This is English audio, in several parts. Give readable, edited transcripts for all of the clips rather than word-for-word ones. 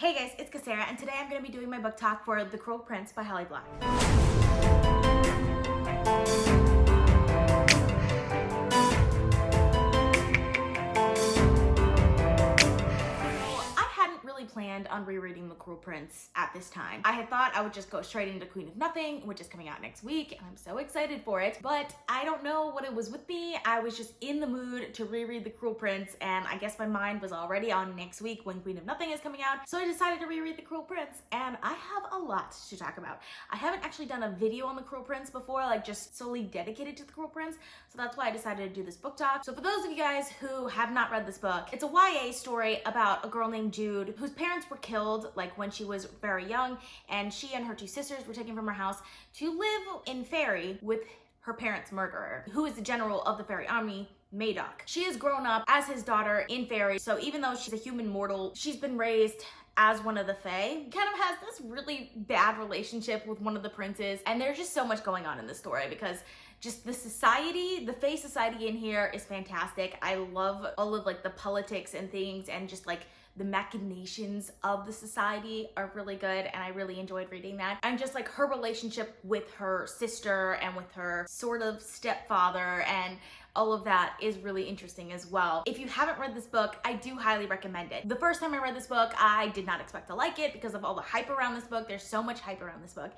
Hey guys, it's Kesara, and today I'm going to be doing my book talk for The Cruel Prince by Holly Black. Planned on rereading The Cruel Prince at this time. I had thought I would just go straight into Queen of Nothing, which is coming out next week, and I'm so excited for it, but I don't know what it was with me. I was just in the mood to reread The Cruel Prince, and I guess my mind was already on next week when Queen of Nothing is coming out, so I decided to reread The Cruel Prince, and I have a lot to talk about. I haven't actually done a video on The Cruel Prince before, like just solely dedicated to The Cruel Prince, so that's why I decided to do this book talk. So for those of you guys who have not read this book, it's a YA story about a girl named Jude whose parents were killed like when she was very young, and she and her two sisters were taken from her house to live in Fairy with her parents' murderer, who is the general of the Fairy army, Madoc. She has grown up as his daughter in Fairy, so even though she's a human mortal, she's been raised as one of the Fae. Kind of has this really bad relationship with one of the princes, and there's just so much going on in this story because just the society, the Fae society in here is fantastic. I love all of like the politics and things, and just like the machinations of the society are really good, and I really enjoyed reading that. And just like her relationship with her sister and with her sort of stepfather and all of that is really interesting as well. If you haven't read this book, I do highly recommend it. The first time I read this book, I did not expect to like it because of all the hype around this book. There's so much hype around this book,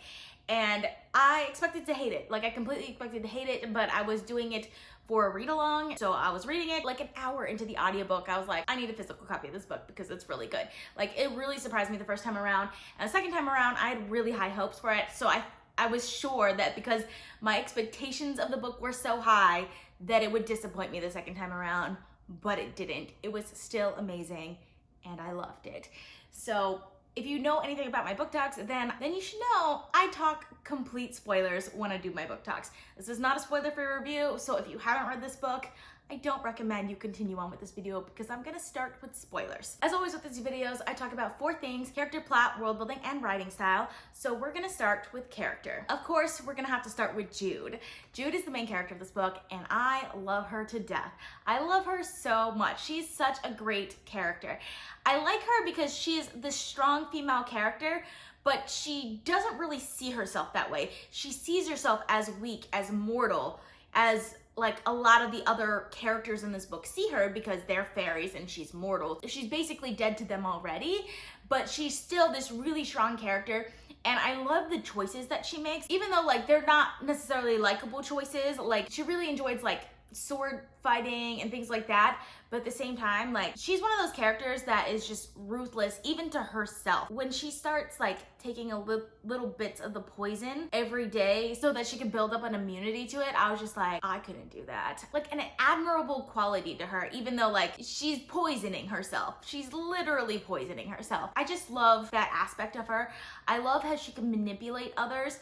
and I expected to hate it. Like I completely expected to hate it, but I was doing it for a read along. So I was reading it like an hour into the audiobook. I was like, I need a physical copy of this book because it's really good. Like it really surprised me the first time around. And the second time around, I had really high hopes for it. So I was sure that because my expectations of the book were so high that it would disappoint me the second time around, but it didn't. It was still amazing and I loved it. So if you know anything about my book talks, then you should know I talk complete spoilers when I do my book talks. This is not a spoiler-free review, so if you haven't read this book, I don't recommend you continue on with this video because I'm gonna start with spoilers. As always with these videos, I talk about 4 things: character, plot, world building, and writing style. So we're gonna start with character. Of course, we're gonna have to start with Jude. Jude is the main character of this book, and I love her to death. I love her so much. She's such a great character. I like her because she's the strong female character, but she doesn't really see herself that way. She sees herself as weak, as mortal, as like a lot of the other characters in this book see her because they're fairies and she's mortal. She's basically dead to them already, but she's still this really strong character. And I love the choices that she makes, even though like they're not necessarily likable choices. Like she really enjoys like sword fighting and things like that, but at the same time, like she's one of those characters that is just ruthless even to herself. When she starts like taking a little bits of the poison every day so that she can build up an immunity to it, I was just like, I couldn't do that. Like an admirable quality to her, even though like she's poisoning herself. She's literally poisoning herself. I just love that aspect of her. I love how she can manipulate others,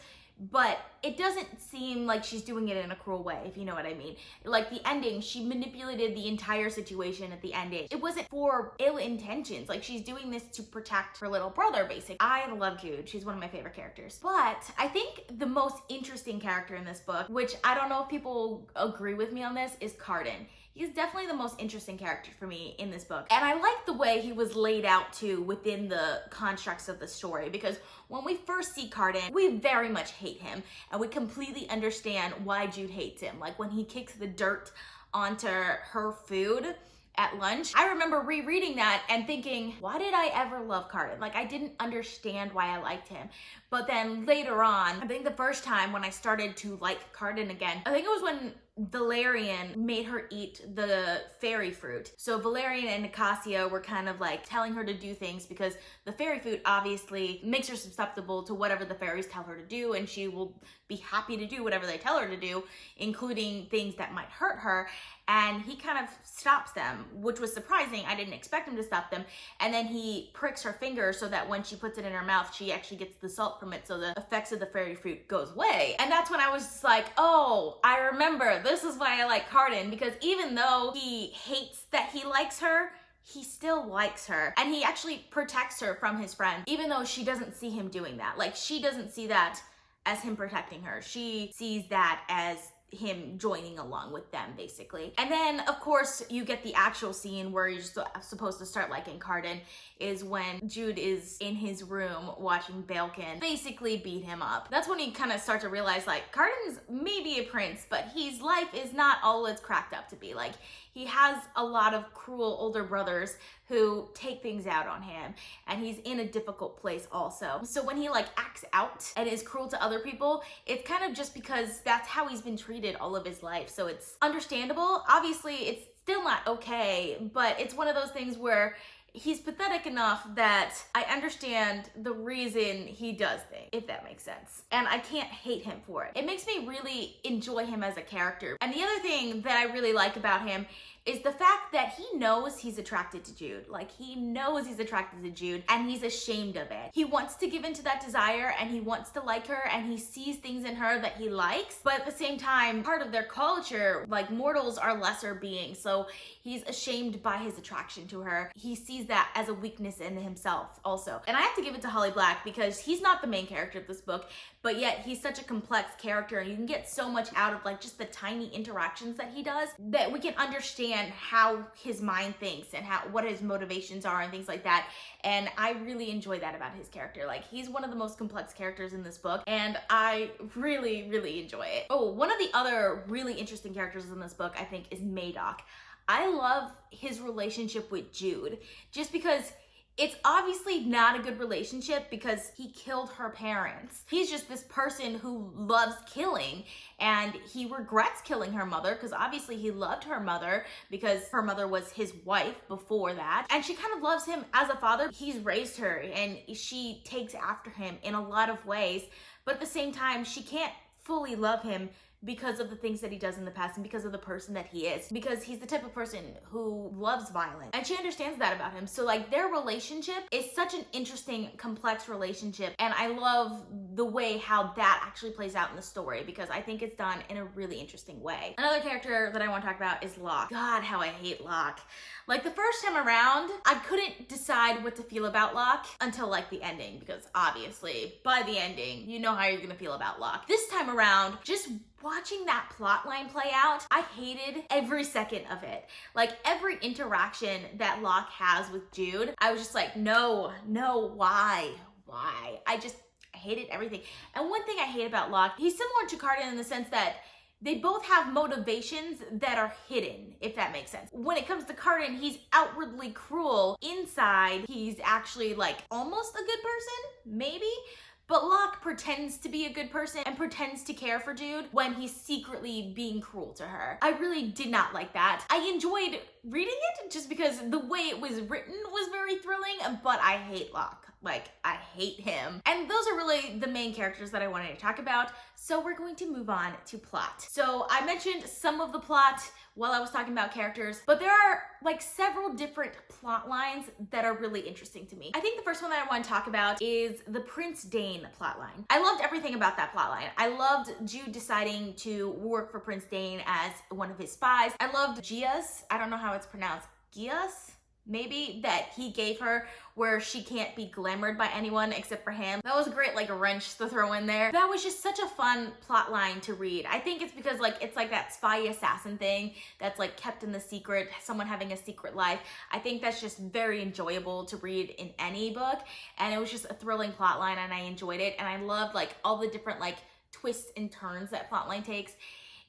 but it doesn't seem like she's doing it in a cruel way, if you know what I mean. Like the ending, she manipulated the entire situation at the ending. It wasn't for ill intentions. Like she's doing this to protect her little brother, basically. I love Jude. She's one of my favorite characters. But I think the most interesting character in this book, which I don't know if people agree with me on this, is Cardan. He's definitely the most interesting character for me in this book. And I like the way he was laid out too within the constructs of the story, because when we first see Cardan, we very much hate him and we completely understand why Jude hates him. Like when he kicks the dirt onto her food at lunch. I remember rereading that and thinking, why did I ever love Cardan? Like I didn't understand why I liked him. But then later on, I think the first time when I started to like Cardan again, I think it was when Valerian made her eat the fairy fruit. So Valerian and Nicasia were kind of like telling her to do things because the fairy fruit obviously makes her susceptible to whatever the fairies tell her to do, and she will be happy to do whatever they tell her to do, including things that might hurt her. And he kind of stops them, which was surprising. I didn't expect him to stop them. And then he pricks her finger so that when she puts it in her mouth, she actually gets the salt from it, so the effects of the fairy fruit goes away. And that's when I was just like, oh, I remember. This is why I like Cardan, because even though he hates that he likes her, he still likes her. And he actually protects her from his friend, even though she doesn't see him doing that. Like she doesn't see that as him protecting her. She sees that as him joining along with them, basically. And then, of course, you get the actual scene where you're supposed to start liking Cardan, is when Jude is in his room watching Balkan basically beat him up. That's when you kind of start to realize, like, Cardan's maybe a prince, but his life is not all it's cracked up to be. Like, he has a lot of cruel older brothers who take things out on him, and he's in a difficult place also. So when he like acts out and is cruel to other people, it's kind of just because that's how he's been treated all of his life. So it's understandable. Obviously, it's still not okay, but it's one of those things where he's pathetic enough that I understand the reason he does things, if that makes sense. And I can't hate him for it. It makes me really enjoy him as a character. And the other thing that I really like about him is the fact that he knows he's attracted to Jude. Like, he knows he's attracted to Jude and he's ashamed of it. He wants to give into that desire and he wants to like her and he sees things in her that he likes, but at the same time, part of their culture, like, mortals are lesser beings, so he's ashamed by his attraction to her. He sees that as a weakness in himself also. And I have to give it to Holly Black because he's not the main character of this book, but yet he's such a complex character and you can get so much out of like just the tiny interactions that he does that we can understand how his mind thinks and what his motivations are and things like that. And I really enjoy that about his character. Like, he's one of the most complex characters in this book and I really, really enjoy it. Oh, one of the other really interesting characters in this book, I think, is Madoc. I love his relationship with Jude just because it's obviously not a good relationship because he killed her parents. He's just this person who loves killing and he regrets killing her mother because obviously he loved her mother because her mother was his wife before that. And she kind of loves him as a father. He's raised her and she takes after him in a lot of ways, but at the same time, she can't fully love him because of the things that he does in the past and because of the person that he is, because he's the type of person who loves violence and she understands that about him. So like, their relationship is such an interesting, complex relationship, and I love the way how that actually plays out in the story because I think it's done in a really interesting way. Another character that I want to talk about is Locke. God, how I hate Locke. Like, the first time around, I couldn't decide what to feel about Locke until like the ending, because obviously by the ending, you know how you're gonna feel about Locke. This time around, just watching that plot line play out, I hated every second of it. Like, every interaction that Locke has with Jude, I was just like, no, why? I hated everything. And one thing I hate about Locke, he's similar to Cardan in the sense that they both have motivations that are hidden, if that makes sense. When it comes to Cardan, he's outwardly cruel. Inside, he's actually like almost a good person, maybe? But Locke pretends to be a good person and pretends to care for Jude when he's secretly being cruel to her. I really did not like that. I enjoyed reading it just because the way it was written was very thrilling, but I hate Locke. Like, I hate him. And those are really the main characters that I wanted to talk about. So we're going to move on to plot. So I mentioned some of the plot while I was talking about characters, but there are like several different plot lines that are really interesting to me. I think the first one that I want to talk about is the Prince Dane plot line. I loved everything about that plot line. I loved Jude deciding to work for Prince Dane as one of his spies. I loved Gia's, I don't know how it's pronounced, Gia's? Maybe, that he gave her where she can't be glamored by anyone except for him. That was a great like wrench to throw in there. That was just such a fun plot line to read. I think it's because like it's like that spy assassin thing that's like kept in the secret, someone having a secret life. I think that's just very enjoyable to read in any book, and it was just a thrilling plot line and I enjoyed it, and I loved like all the different like twists and turns that plot line takes,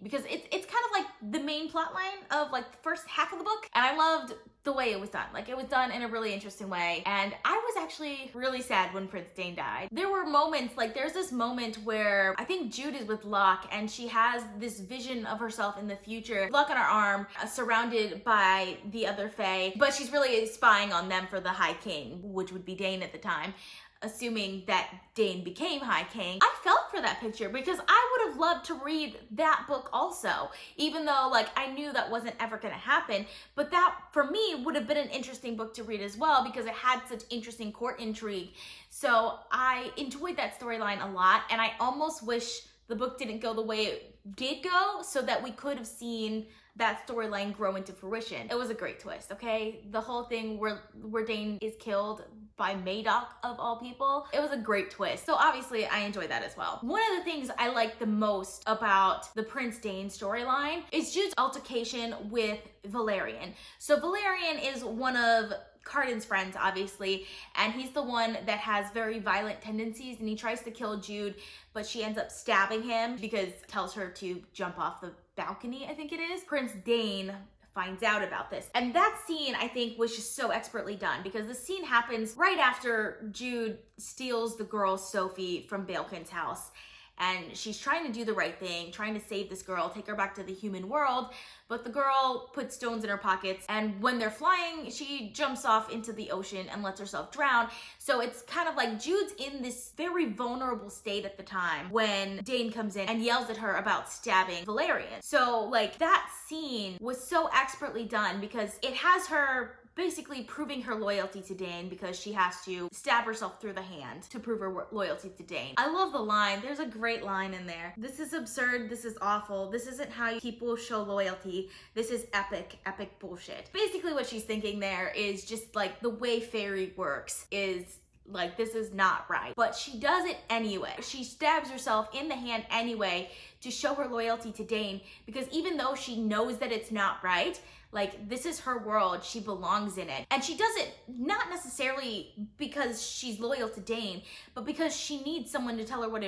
because it's kind of like the main plot line of like the first half of the book, and I loved the way it was done. Like, it was done in a really interesting way, and I was actually really sad when Prince Dane died. There were moments, like there's this moment where I think Jude is with Locke and she has this vision of herself in the future, Locke on her arm, surrounded by the other Fae, but she's really spying on them for the High King, which would be Dane at the time, assuming that Dane became High King. I felt for that picture because I would have loved to read that book also, even though like I knew that wasn't ever gonna happen, but that for me would have been an interesting book to read as well because it had such interesting court intrigue. So I enjoyed that storyline a lot, and I almost wish the book didn't go the way it did go so that we could have seen that storyline grow into fruition. It was a great twist, okay? The whole thing where Dane is killed by Madoc of all people, it was a great twist. So obviously I enjoyed that as well. One of the things I like the most about the Prince Dane storyline is Jude's altercation with Valerian. So Valerian is one of Cardin's friends, obviously, and he's the one that has very violent tendencies, and he tries to kill Jude, but she ends up stabbing him because tells her to jump off the balcony, I think it is. Prince Dane finds out about this. And that scene, I think, was just so expertly done, because the scene happens right after Jude steals the girl Sophie from Baelkin's house. And she's trying to do the right thing, trying to save this girl, take her back to the human world, but the girl puts stones in her pockets, and when they're flying, she jumps off into the ocean and lets herself drown. So it's kind of like Jude's in this very vulnerable state at the time when Dane comes in and yells at her about stabbing Valerian. So like that scene was so expertly done, because it has her basically proving her loyalty to Dane, because she has to stab herself through the hand to prove her loyalty to Dane. I love the line. There's a great line in there. "This is absurd. This is awful. This isn't how people show loyalty. This is epic bullshit." Basically what she's thinking there is just like the way fairy works is like, this is not right. But she does it anyway. She stabs herself in the hand anyway to show her loyalty to Dane, because even though she knows that it's not right, like, this is her world, she belongs in it. And she does it not necessarily because she's loyal to Dane, but because she needs someone to tell her what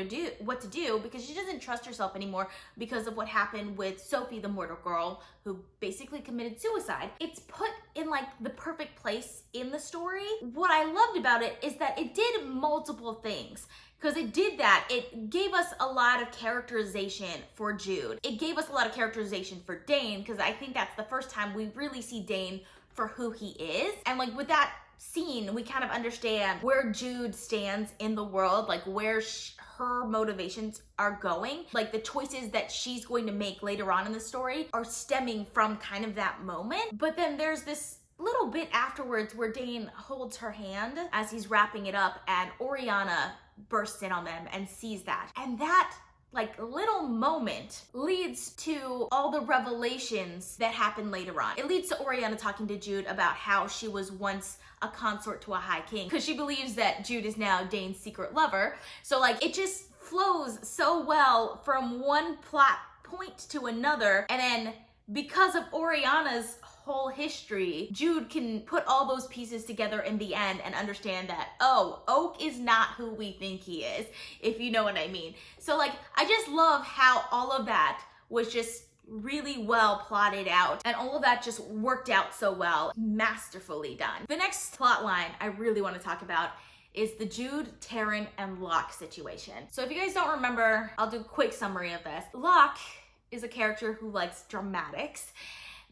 to do, because she doesn't trust herself anymore because of what happened with Sophie, the mortal girl, who basically committed suicide. It's put in like the perfect place in the story. What I loved about it is that it did multiple things. Because it did that. It gave us a lot of characterization for Jude. It gave us a lot of characterization for Dane, because I think that's the first time we really see Dane for who he is. And like with that scene, we kind of understand where Jude stands in the world, like where her motivations are going. Like the choices that she's going to make later on in the story are stemming from kind of that moment. But then there's this little bit afterwards where Dane holds her hand as he's wrapping it up, and Oriana bursts in on them and sees that. And that like little moment leads to all the revelations that happen later on. It leads to Oriana talking to Jude about how she was once a consort to a high king, because she believes that Jude is now Dane's secret lover. So like it just flows so well from one plot point to another, and then because of Oriana's whole history, Jude can put all those pieces together in the end and understand that, oh, Oak is not who we think he is, if you know what I mean. So like, I just love how all of that was just really well plotted out, and all of that just worked out so well, masterfully done. The next plot line I really want to talk about is the Jude, Taryn, and Locke situation. So if you guys don't remember, I'll do a quick summary of this. Locke is a character who likes dramatics,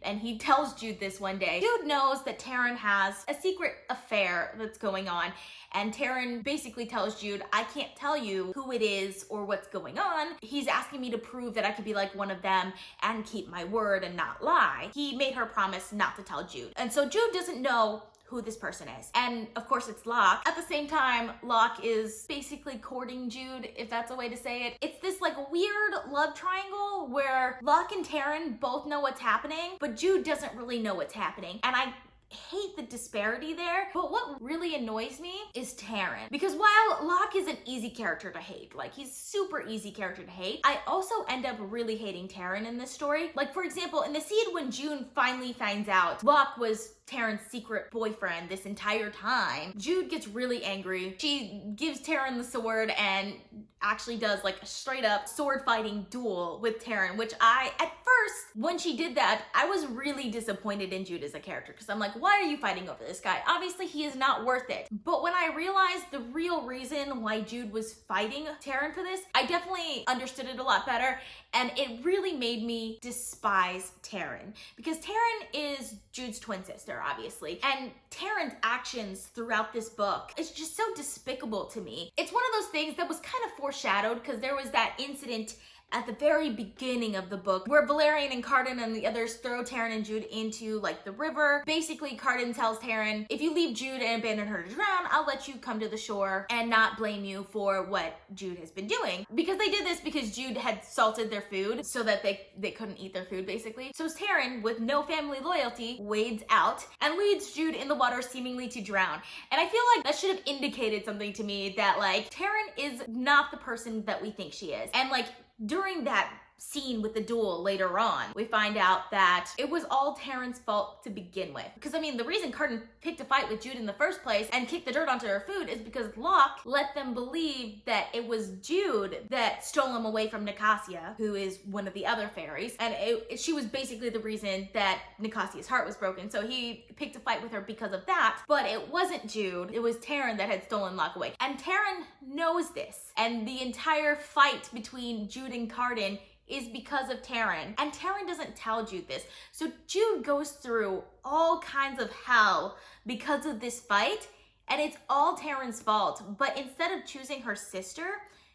and he tells Jude this one day. Jude knows that Taryn has a secret affair that's going on, and Taryn basically tells Jude, I can't tell you who it is or what's going on. He's asking me to prove that I could be like one of them and keep my word and not lie. He made her promise not to tell Jude. And so Jude doesn't know who this person is. And of course it's Locke. At the same time, Locke is basically courting Jude, if that's a way to say it. It's this like weird love triangle where Locke and Taryn both know what's happening, but Jude doesn't really know what's happening. And I hate the disparity there, but what really annoys me is Taryn, because while Locke is an easy character to hate, like he's super easy character to hate, I also end up really hating Taryn in this story. Like for example, in the scene when June finally finds out Locke was Taryn's secret boyfriend this entire time, Jude gets really angry. She gives Taryn the sword and actually does like a straight up sword fighting duel with Taryn, which at first, when she did that, I was really disappointed in Jude as a character, because I'm like, why are you fighting over this guy? Obviously he is not worth it. But when I realized the real reason why Jude was fighting Taryn for this, I definitely understood it a lot better, and it really made me despise Taryn, because Taryn is Jude's twin sister, obviously, and Taryn's actions throughout this book is just so despicable to me. It's one of those things that was kind of foreshadowed, because there was that incident at the very beginning of the book, where Valerian and Cardan and the others throw Taryn and Jude into like the river. Basically, Cardan tells Taryn, if you leave Jude and abandon her to drown, I'll let you come to the shore and not blame you for what Jude has been doing. Because they did this because Jude had salted their food so that they couldn't eat their food, basically. So Taryn, with no family loyalty, wades out and leads Jude in the water seemingly to drown. And I feel like that should have indicated something to me, that like Taryn is not the person that we think she is. And like during that scene with the duel later on, we find out that it was all Taryn's fault to begin with. Because I mean, the reason Cardan picked a fight with Jude in the first place and kicked the dirt onto her food is because Locke let them believe that it was Jude that stole him away from Nicasia, who is one of the other fairies, and she was basically the reason that Nicasia's heart was broken. So he picked a fight with her because of that, but it wasn't Jude, it was Taryn that had stolen Locke away. And Taryn knows this, and the entire fight between Jude and Cardan is because of Taryn. And Taryn doesn't tell Jude this. So Jude goes through all kinds of hell because of this fight, and it's all Taryn's fault. But instead of choosing her sister,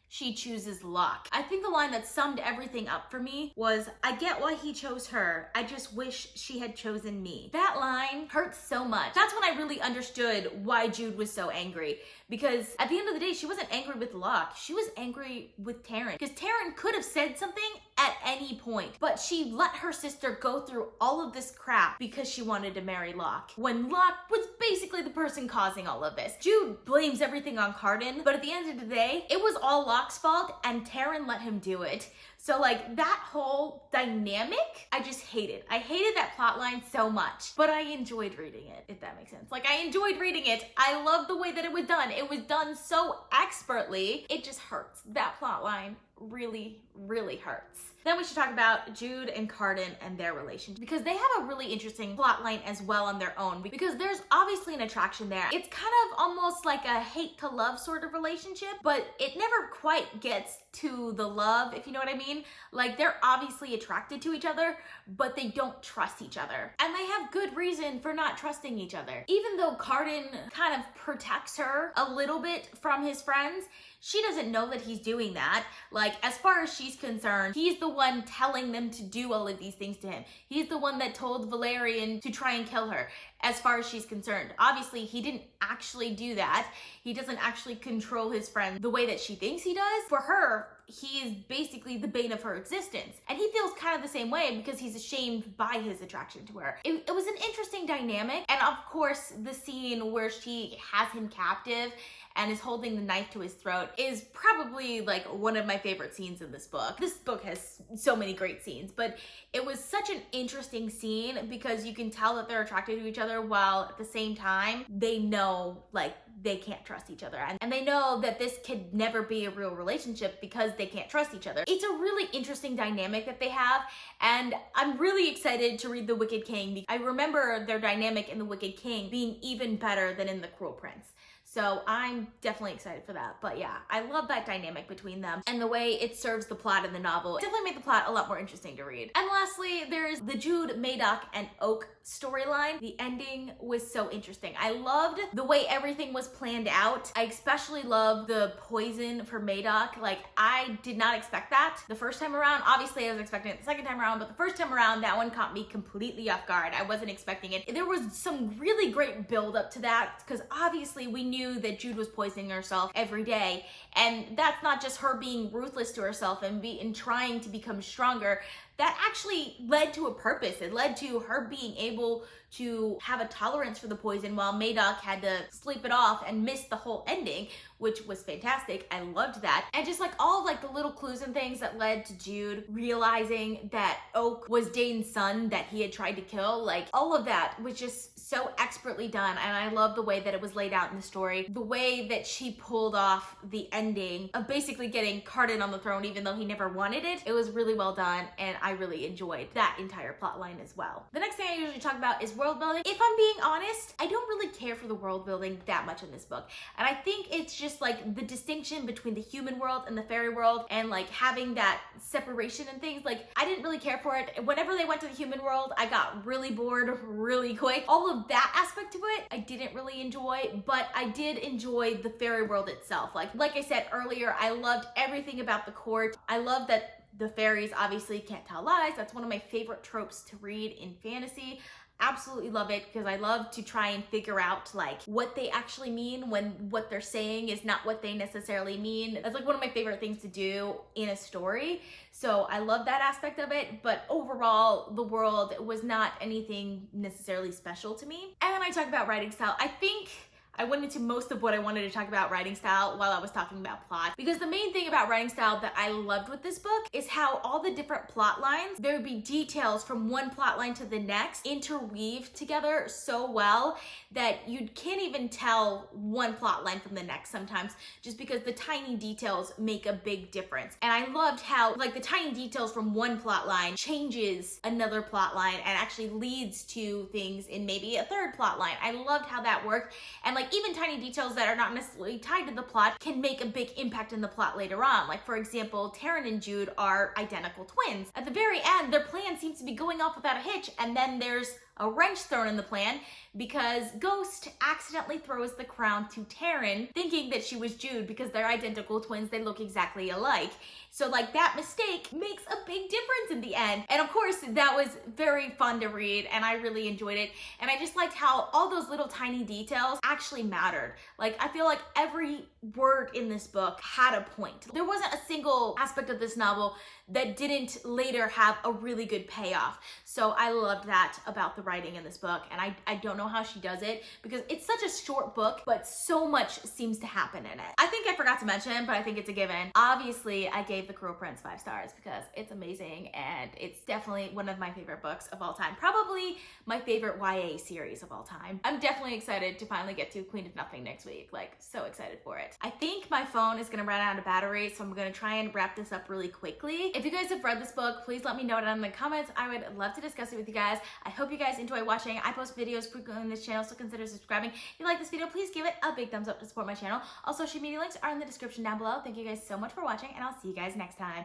she chooses Locke. I think the line that summed everything up for me was, I get why he chose her, I just wish she had chosen me. That line hurts so much. That's when I really understood why Jude was so angry. Because at the end of the day, she wasn't angry with Locke, she was angry with Taryn. Because Taryn could have said something at any point, but she let her sister go through all of this crap because she wanted to marry Locke, when Locke was basically the person causing all of this. Jude blames everything on Cardan, but at the end of the day, it was all Locke's fault and Taryn let him do it. So like that whole dynamic, I just hated. I hated that plot line so much, but I enjoyed reading it, if that makes sense. Like I enjoyed reading it. I love the way that it was done. It was done so expertly. It just hurts. That plot line really, really hurts. Then we should talk about Jude and Cardan and their relationship, because they have a really interesting plot line as well on their own, because there's obviously an attraction there. It's kind of almost like a hate to love sort of relationship, but it never quite gets to the love, if you know what I mean. Like they're obviously attracted to each other, but they don't trust each other. And they have good reason for not trusting each other. Even though Cardan kind of protects her a little bit from his friends, she doesn't know that he's doing that. Like, as far as she's concerned, he's the one telling them to do all of these things to him. He's the one that told Valerian to try and kill her, as far as she's concerned. Obviously, he didn't actually do that. He doesn't actually control his friend the way that she thinks he does. For her, he is basically the bane of her existence. And he feels kind of the same way because he's ashamed by his attraction to her. It was an interesting dynamic. And of course, the scene where she has him captive and is holding the knife to his throat is probably like one of my favorite scenes in this book. This book has so many great scenes, but it was such an interesting scene because you can tell that they're attracted to each other while at the same time they know like they can't trust each other. And they know that this could never be a real relationship because they can't trust each other. It's a really interesting dynamic that they have, and I'm really excited to read The Wicked King. I remember their dynamic in The Wicked King being even better than in The Cruel Prince. So I'm definitely excited for that. But yeah, I love that dynamic between them and the way it serves the plot in the novel. It definitely made the plot a lot more interesting to read. And lastly, there's the Jude, Madoc, and Oak storyline. The ending was so interesting. I loved the way everything was planned out. I especially loved the poison for Madoc. Like, I did not expect that the first time around. Obviously, I was expecting it the second time around, but the first time around, that one caught me completely off guard. I wasn't expecting it. There was some really great build up to that because obviously we knew that Jude was poisoning herself every day, and that's not just her being ruthless to herself and trying to become stronger. That actually led to a purpose. It led to her being able to have a tolerance for the poison while Madoc had to sleep it off and miss the whole ending, which was fantastic. I loved that. And just like all of like the little clues and things that led to Jude realizing that Oak was Dane's son that he had tried to kill, like all of that was just so expertly done. And I love the way that it was laid out in the story, the way that she pulled off the ending of basically getting Cardan on the throne even though he never wanted it. It was really well done, and I really enjoyed that entire plot line as well. The next thing I usually talk about is world building. If I'm being honest, I don't really care for the world building that much in this book. And I think it's just like the distinction between the human world and the fairy world and like having that separation and things. Like, I didn't really care for it. Whenever they went to the human world, I got really bored really quick. All of that aspect of it, I didn't really enjoy, but I did enjoy the fairy world itself. Like I said earlier, I loved everything about the court. I loved that the fairies obviously can't tell lies. That's one of my favorite tropes to read in fantasy. Absolutely love it because I love to try and figure out like what they actually mean when what they're saying is not what they necessarily mean. That's like one of my favorite things to do in a story. So I love that aspect of it, but overall the world was not anything necessarily special to me. And then I talk about writing style. I think I went into most of what I wanted to talk about writing style while I was talking about plot, because the main thing about writing style that I loved with this book is how all the different plot lines, there would be details from one plot line to the next interweave together so well that you can't even tell one plot line from the next sometimes, just because the tiny details make a big difference. And I loved how like the tiny details from one plot line changes another plot line and actually leads to things in maybe a third plot line. I loved how that worked. And like even tiny details that are not necessarily tied to the plot can make a big impact in the plot later on. Like for example, Taryn and Jude are identical twins. At the very end, their plan seems to be going off without a hitch, and then there's a wrench thrown in the plan because Ghost accidentally throws the crown to Taryn thinking that she was Jude because they're identical twins, they look exactly alike. So like that mistake makes a big difference in the end. And of course that was very fun to read and I really enjoyed it. And I just liked how all those little tiny details actually mattered. Like I feel like every word in this book had a point. There wasn't a single aspect of this novel that didn't later have a really good payoff. So I loved that about the writing in this book, and I don't know how she does it because it's such a short book, but so much seems to happen in it. I think I forgot to mention, but I think it's a given. Obviously, I gave The Cruel Prince 5 stars because it's amazing and it's definitely one of my favorite books of all time. Probably my favorite YA series of all time. I'm definitely excited to finally get to Queen of Nothing next week. Like, so excited for it. I think my phone is gonna run out of battery, so I'm gonna try and wrap this up really quickly. If you guys have read this book, please let me know down in the comments. I would love to discuss it with you guys. I hope you guys enjoy watching. I post videos frequently on this channel, so consider subscribing. If you like this video, please give it a big thumbs up to support my channel. All social media links are in the description down below. Thank you guys so much for watching, and I'll see you guys next time.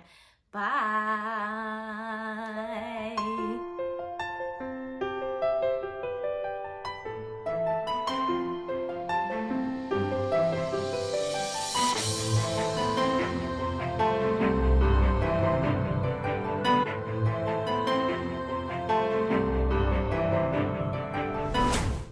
Bye.